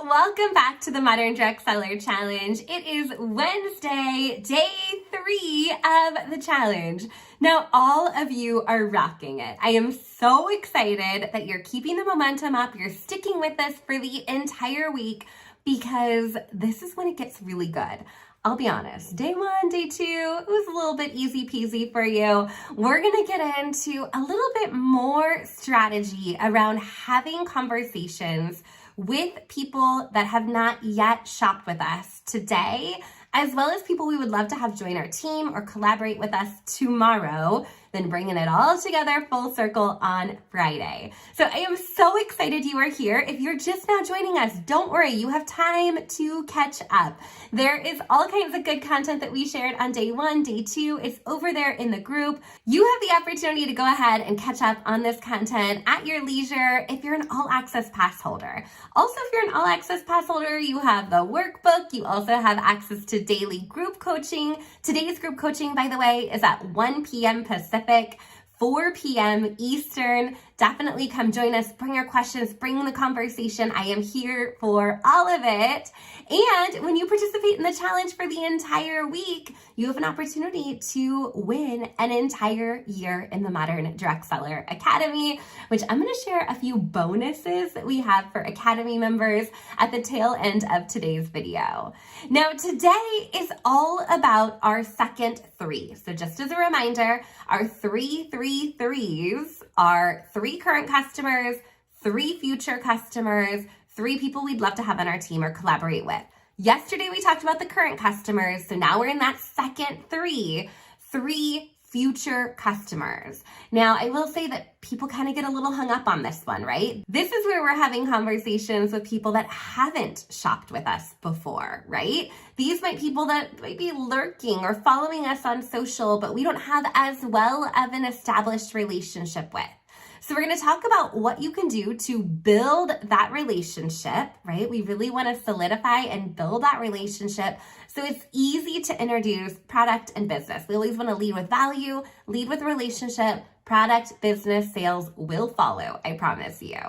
Welcome back to the Modern Direct Seller Challenge. It is Wednesday, day 3 of the challenge. Now, all of you are rocking it. I am so excited that you're keeping the momentum up. You're sticking with us for the entire week because this is when it gets really good. I'll be honest, day 1, day 2, it was a little bit easy peasy for you. We're gonna get into a little bit more strategy around having conversations with people that have not yet shopped with us today, as well as people we would love to have join our team or collaborate with us tomorrow, then bringing it all together full circle on Friday. So I am so excited you are here. If you're just now joining us, don't worry, you have time to catch up. There is all kinds of good content that we shared on day 1, day 2. It's over there in the group. You have the opportunity to go ahead and catch up on this content at your leisure if you're an all access pass holder. Also, if you're an all access pass holder, you have the workbook. You also have access to daily group coaching. Today's group coaching, by the way, is at 1 p.m. Pacific, 4 p.m. Eastern. Definitely come join us, bring your questions, bring the conversation. I am here for all of it. And when you participate in the challenge for the entire week, you have an opportunity to win an entire year in the Modern Direct Seller Academy, which I'm going to share a few bonuses that we have for Academy members at the tail end of today's video. Now, today is all about our second 3. So just as a reminder, our 3 3s are 3 current customers, 3 future customers, 3 people we'd love to have on our team or collaborate with. Yesterday, we talked about the current customers. So now we're in that second 3 future customers. Now, I will say that people kind of get a little hung up on this one, right? This is where we're having conversations with people that haven't shopped with us before, right? These might be people that might be lurking or following us on social, but we don't have as well of an established relationship with. So we're going to talk about what you can do to build that relationship, right? We really want to solidify and build that relationship so it's easy to introduce product and business. We always want to lead with value, lead with relationship, product, business, sales will follow, I promise you.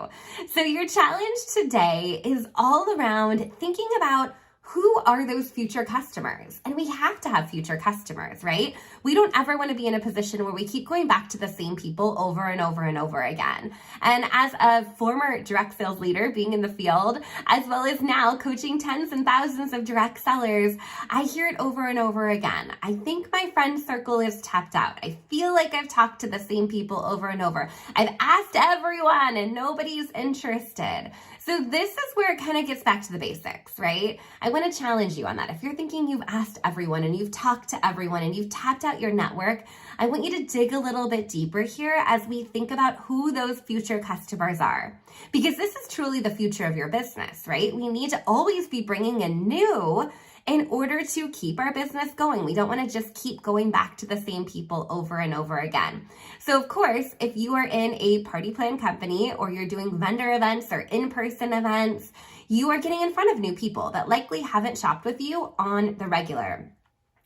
So your challenge today is all around thinking about who are those future customers? And we have to have future customers, right? We don't ever want to be in a position where we keep going back to the same people over and over and over again. And as a former direct sales leader being in the field, as well as now coaching tens and thousands of direct sellers, I hear it over and over again. I think my friend circle is tapped out. I feel like I've talked to the same people over and over. I've asked everyone and nobody's interested. So this is where it kind of gets back to the basics, right? I want to challenge you on that. If you're thinking you've asked everyone and you've talked to everyone and you've tapped out your network, I want you to dig a little bit deeper here as we think about who those future customers are. Because this is truly the future of your business, right? We need to always be bringing in new in order to keep our business going. We don't want to just keep going back to the same people over and over again. So of course, if you are in a party plan company or you're doing vendor events or in-person events, you are getting in front of new people that likely haven't shopped with you on the regular.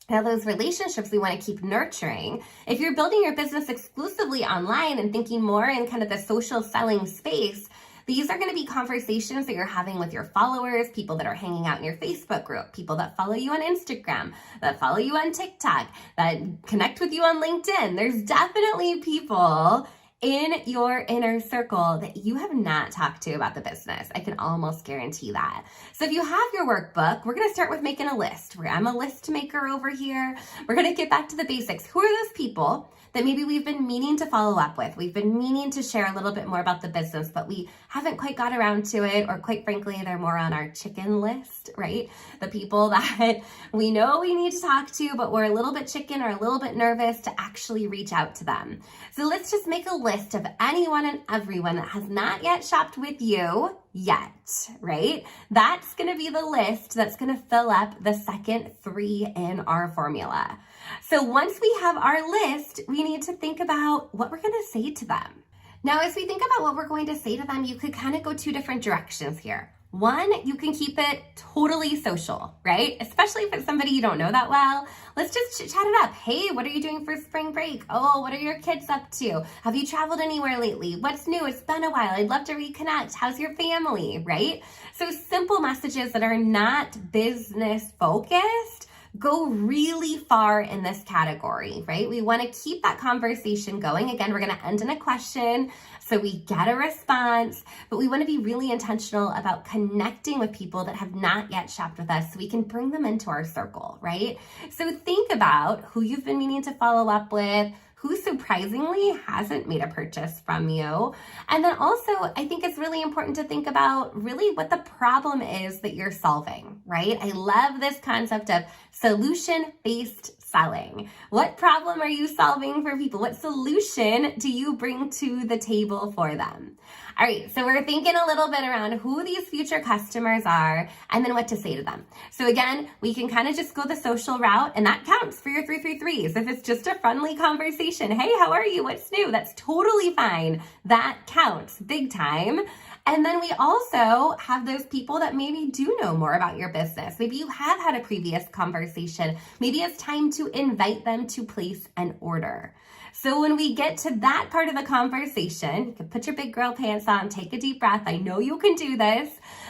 Now, those relationships we want to keep nurturing. If you're building your business exclusively online and thinking more in kind of the social selling space, these are going to be conversations that you're having with your followers, people that are hanging out in your Facebook group, people that follow you on Instagram, that follow you on TikTok, that connect with you on LinkedIn. There's definitely people in your inner circle that you have not talked to about the business. I can almost guarantee that. So if you have your workbook, we're going to start with making a list. I'm a list maker over here. We're going to get back to the basics. Who are those people that maybe we've been meaning to follow up with? We've been meaning to share a little bit more about the business, but we haven't quite got around to it, or quite frankly, they're more on our chicken list, right? The people that we know we need to talk to, but we're a little bit chicken or a little bit nervous to actually reach out to them. So let's just make a list of anyone and everyone that has not yet shopped with you yet, right? That's going to be the list that's going to fill up the second 3 in our formula. So once we have our list, we need to think about what we're going to say to them. Now, as we think about what we're going to say to them, you could kind of go 2 different directions here. One, you can keep it totally social, right? Especially if it's somebody you don't know that well. Let's just chat it up. Hey, what are you doing for spring break? Oh, what are your kids up to? Have you traveled anywhere lately? What's new? It's been a while. I'd love to reconnect. How's your family, right? So simple messages that are not business focused go really far in this category, right? We want to keep that conversation going. Again, we're going to end in a question so we get a response, but we want to be really intentional about connecting with people that have not yet shopped with us so we can bring them into our circle, right? So think about who you've been meaning to follow up with, who surprisingly hasn't made a purchase from you. And then also, I think it's really important to think about really what the problem is that you're solving, right? I love this concept of solution-based selling. What problem are you solving for people? What solution do you bring to the table for them? All right, so we're thinking a little bit around who these future customers are and then what to say to them. So again, we can kind of just go the social route, and that counts for your 333s. If it's just a friendly conversation, hey, how are you? What's new? That's totally fine. That counts big time. And then we also have those people that maybe do know more about your business. Maybe you have had a previous conversation. Maybe it's time to invite them to place an order. So when we get to that part of the conversation, you can put your big girl pants on, take a deep breath. I know you can do this.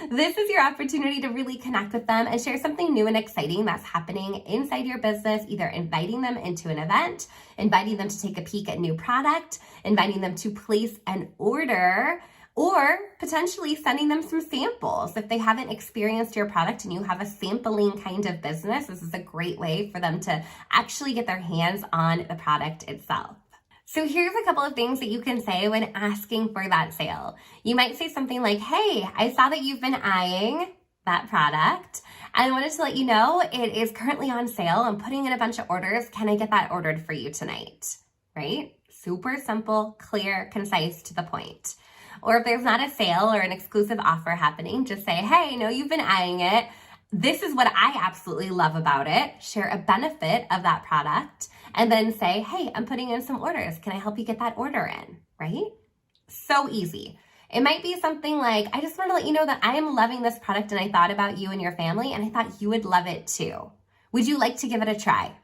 This is your opportunity to really connect with them and share something new and exciting that's happening inside your business, either inviting them into an event, inviting them to take a peek at new product, inviting them to place an order, or potentially sending them some samples. If they haven't experienced your product and you have a sampling kind of business, this is a great way for them to actually get their hands on the product itself. So here's a couple of things that you can say when asking for that sale. You might say something like, hey, I saw that you've been eyeing that product. I wanted to let you know it is currently on sale. I'm putting in a bunch of orders. Can I get that ordered for you tonight? Right? Super simple, clear, concise, to the point. Or if there's not a sale or an exclusive offer happening, just say, hey, I know you've been eyeing it. This is what I absolutely love about it. Share a benefit of that product. And then say, hey, I'm putting in some orders. Can I help you get that order in? Right? So easy. It might be something like, I just want to let you know that I am loving this product and I thought about you and your family and I thought you would love it too. Would you like to give it a try?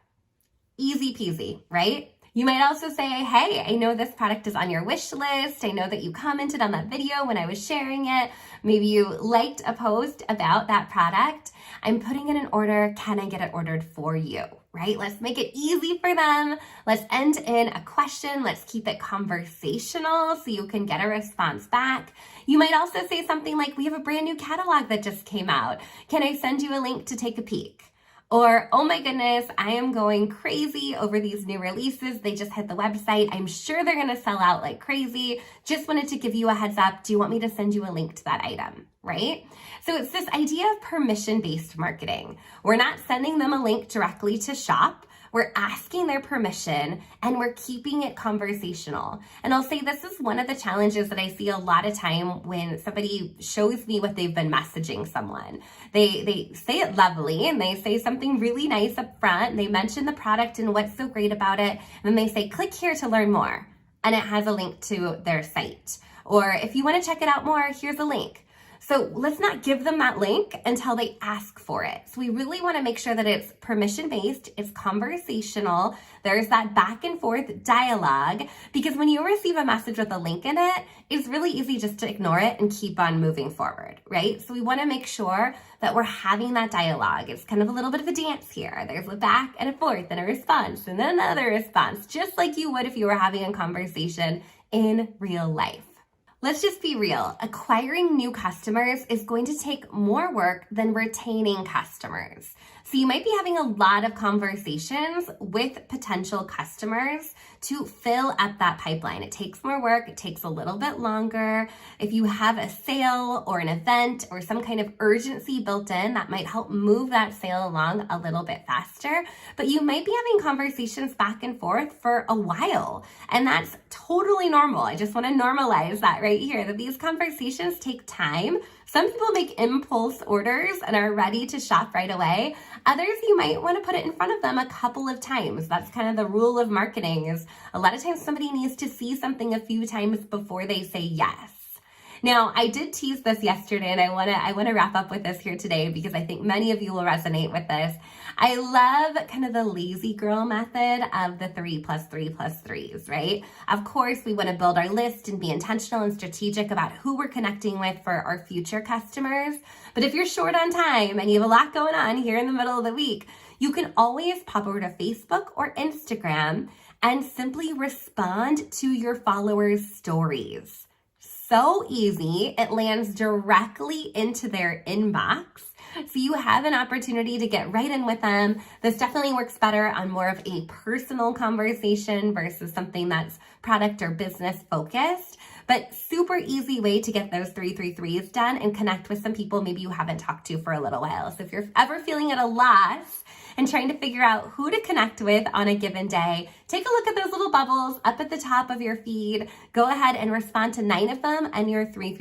Easy peasy, right? You might also say, hey, I know this product is on your wish list. I know that you commented on that video when I was sharing it. Maybe you liked a post about that product. I'm putting in an order. Can I get it ordered for you? Right? Let's make it easy for them. Let's end in a question. Let's keep it conversational so you can get a response back. You might also say something like, we have a brand new catalog that just came out. Can I send you a link to take a peek? Or, oh my goodness, I am going crazy over these new releases. They just hit the website. I'm sure they're going to sell out like crazy. Just wanted to give you a heads up. Do you want me to send you a link to that item? Right? So it's this idea of permission-based marketing. We're not sending them a link directly to shop. We're asking their permission and we're keeping it conversational. And I'll say this is one of the challenges that I see a lot of time when somebody shows me what they've been messaging someone. They say it lovely and they say something really nice up front. And they mention the product and what's so great about it. And then they say, click here to learn more. And it has a link to their site. Or if you want to check it out more, here's a link. So let's not give them that link until they ask for it. So we really want to make sure that it's permission-based, it's conversational, there's that back and forth dialogue, because when you receive a message with a link in it, it's really easy just to ignore it and keep on moving forward, right? So we want to make sure that we're having that dialogue. It's kind of a little bit of a dance here. There's a back and a forth and a response and then another response, just like you would if you were having a conversation in real life. Let's just be real. Acquiring new customers is going to take more work than retaining customers. So you might be having a lot of conversations with potential customers to fill up that pipeline. It takes more work. It takes a little bit longer. If you have a sale or an event or some kind of urgency built in, that might help move that sale along a little bit faster. But you might be having conversations back and forth for a while. And that's totally normal. I just want to normalize that right here, that these conversations take time. Some people make impulse orders and are ready to shop right away. Others, you might want to put it in front of them a couple of times. That's kind of the rule of marketing, is a lot of times somebody needs to see something a few times before they say yes. Now, I did tease this yesterday, and I want to wrap up with this here today because I think many of you will resonate with this. I love kind of the lazy girl method of the 3 + 3 + 3s, right? Of course, we want to build our list and be intentional and strategic about who we're connecting with for our future customers. But if you're short on time and you have a lot going on here in the middle of the week, you can always pop over to Facebook or Instagram and simply respond to your followers' stories. So easy. It lands directly into their inbox. So you have an opportunity to get right in with them. This definitely works better on more of a personal conversation versus something that's product or business focused. But super easy way to get those 3 done and connect with some people maybe you haven't talked to for a little while. So if you're ever feeling at a loss and trying to figure out who to connect with on a given day, take a look at those little bubbles up at the top of your feed. Go ahead and respond to 9 of them, and your 3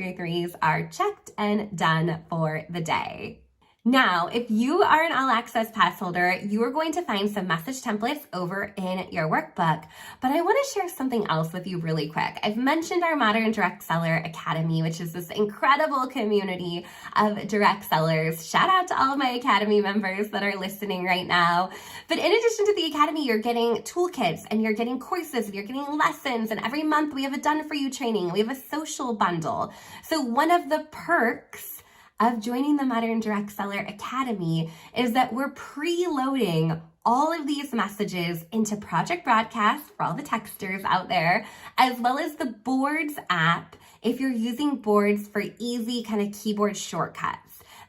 are checked and done for the day. Now, if you are an All Access Pass holder, you are going to find some message templates over in your workbook. But I want to share something else with you really quick. I've mentioned our Modern Direct Seller Academy, which is this incredible community of direct sellers. Shout out to all of my Academy members that are listening right now. But in addition to the Academy, you're getting toolkits and you're getting courses and you're getting lessons. And every month we have a done for you training. We have a social bundle. So one of the perks of joining the Modern Direct Seller Academy is that we're preloading all of these messages into Project Broadcast for all the texters out there, as well as the Boards app if you're using Boards for easy kind of keyboard shortcuts.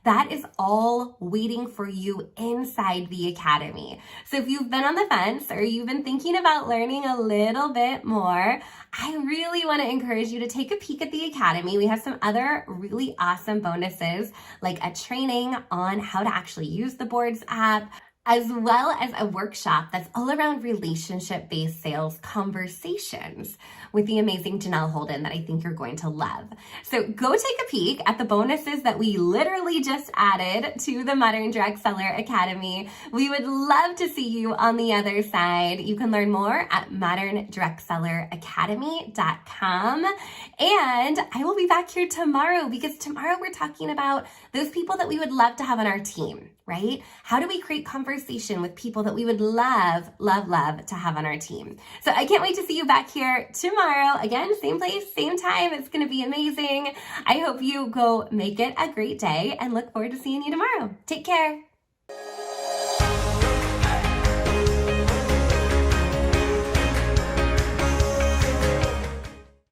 That is all waiting for you inside the Academy. So if you've been on the fence or you've been thinking about learning a little bit more, I really want to encourage you to take a peek at the Academy. We have some other really awesome bonuses, like a training on how to actually use the Boards app, as well as a workshop that's all around relationship-based sales conversations with the amazing Janelle Holden that I think you're going to love. So go take a peek at the bonuses that we literally just added to the Modern Direct Seller Academy. We would love to see you on the other side. You can learn more at moderndirectselleracademy.com. And I will be back here tomorrow because tomorrow we're talking about those people that we would love to have on our team, right? How do we create conversation with people that we would love to have on our team? So I can't wait to see you back here tomorrow. Again, same place, same time. It's going to be amazing. I hope you go make it a great day and look forward to seeing you tomorrow. Take care.